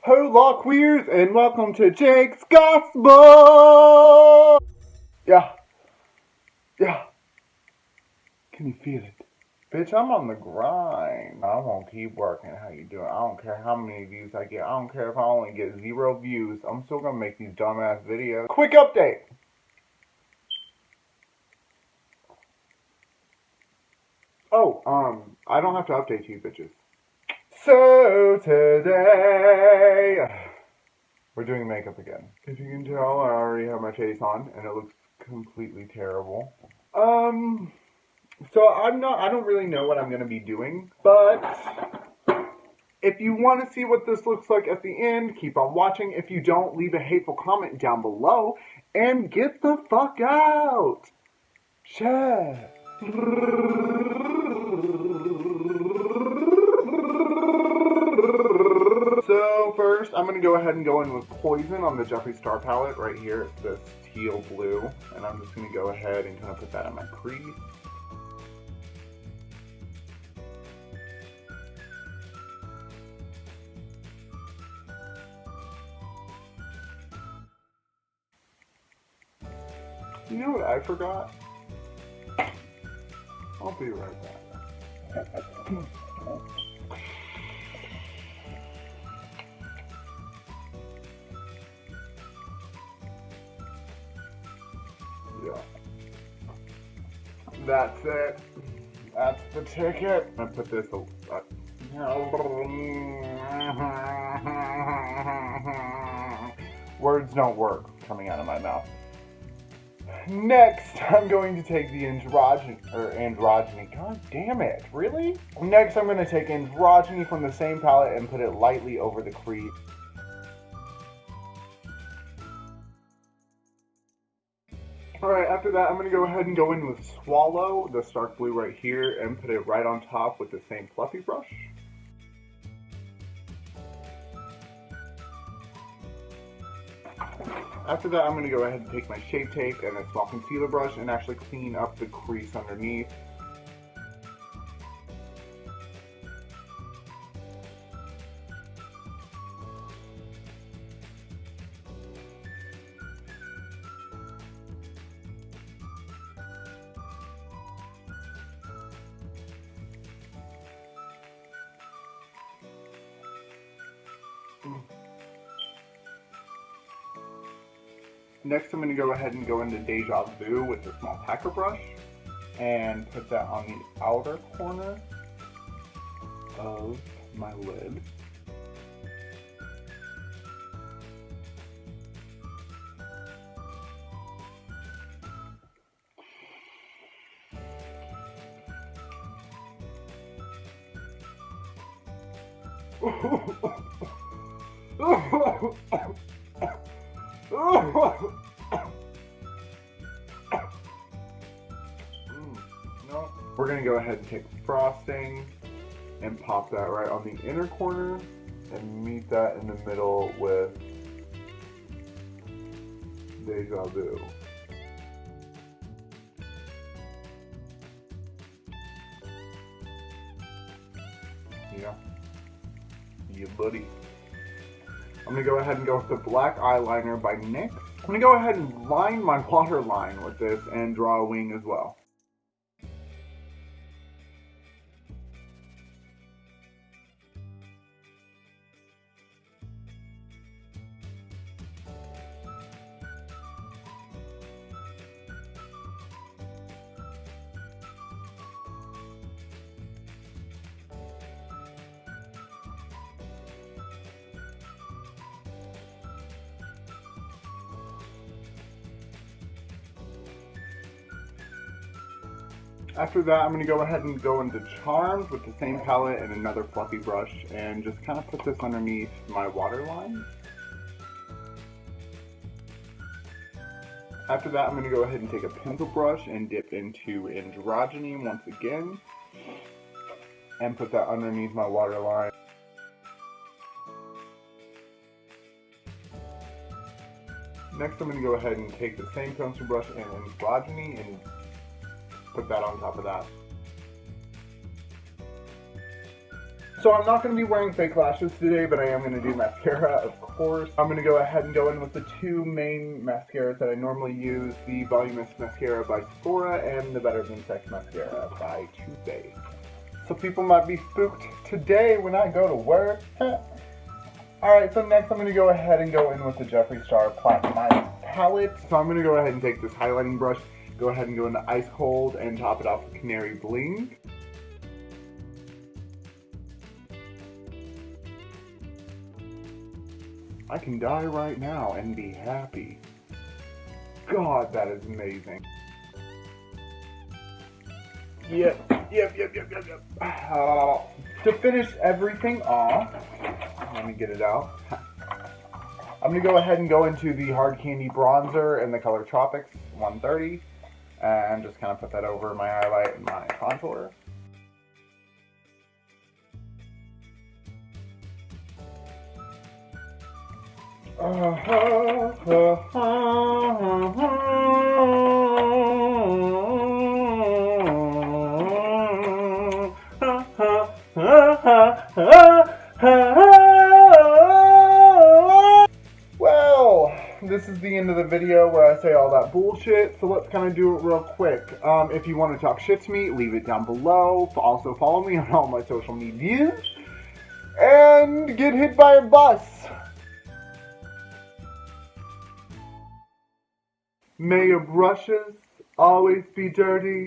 Hola queers and welcome to Jake's Gospel! Yeah, yeah, can you feel it? Bitch, I'm on the grind. I won't keep working. How you doing? I don't care how many views I get. I don't care if I only get 0 views. I'm still gonna make these dumbass videos. Quick update! Oh, I don't have to update you bitches. So today, we're doing makeup again. If you can tell, I already have my face on, and it looks completely terrible. So I don't really know what I'm going to be doing, but if you want to see what this looks like at the end, keep on watching. If you don't, leave a hateful comment down below, and get the fuck out! Chat. So first, I'm going to go ahead and go in with Poison on the Jeffree Star palette right here. It's this teal blue, and I'm just going to go ahead and kind of put that in my crease. You know what I forgot? I'll be right back. Yeah. That's it. That's the ticket. I put this. Words don't work coming out of my mouth. Next, I'm going to take the androgyny. God damn it, really? Next, I'm going to take androgyny from the same palette and put it lightly over the crease. Alright, after that, I'm going to go ahead and go in with Swallow, the Stark Blue right here, and put it right on top with the same fluffy brush. After that, I'm going to go ahead and take my Shape Tape and a small concealer brush and actually clean up the crease underneath. Next, I'm going to go ahead and go into Deja Vu with a small packer brush and put that on the outer corner of my lid. No. We're going to go ahead and take frosting and pop that right on the inner corner and meet that in the middle with Deja Vu. Yeah, buddy. I'm going to go ahead and go with the black eyeliner by NYX. I'm going to go ahead and line my waterline with this and draw a wing as well. After that, I'm going to go ahead and go into Charms with the same palette and another fluffy brush and just kind of put this underneath my waterline. After that, I'm going to go ahead and take a pencil brush and dip into Androgyny once again and put that underneath my waterline. Next, I'm going to go ahead and take the same pencil brush and Androgyny and put that on top of that. So I'm not going to be wearing fake lashes today, but I am going to do mascara, of course. I'm going to go ahead and go in with the two main mascaras that I normally use, the Voluminous Mascara by Sephora and the Better Than Sex Mascara by Too Faced. So people might be spooked today when I go to work. Alright, so next I'm going to go ahead and go in with the Jeffree Star Platinum palette. So I'm going to go ahead and take this highlighting brush, go ahead and go into Ice Cold and top it off with Canary Bling. I can die right now and be happy. God, that is amazing. Yep. To finish everything off, let me get it out. I'm going to go ahead and go into the Hard Candy Bronzer in the color Tropics 130 and just kind of put that over my highlight and my contour. Well, this is the end of the video where I say all that bullshit, so let's kind of do it real quick. If you want to talk shit to me, leave it down below. Also follow me on all my social medias. And get hit by a bus. May your brushes always be dirty.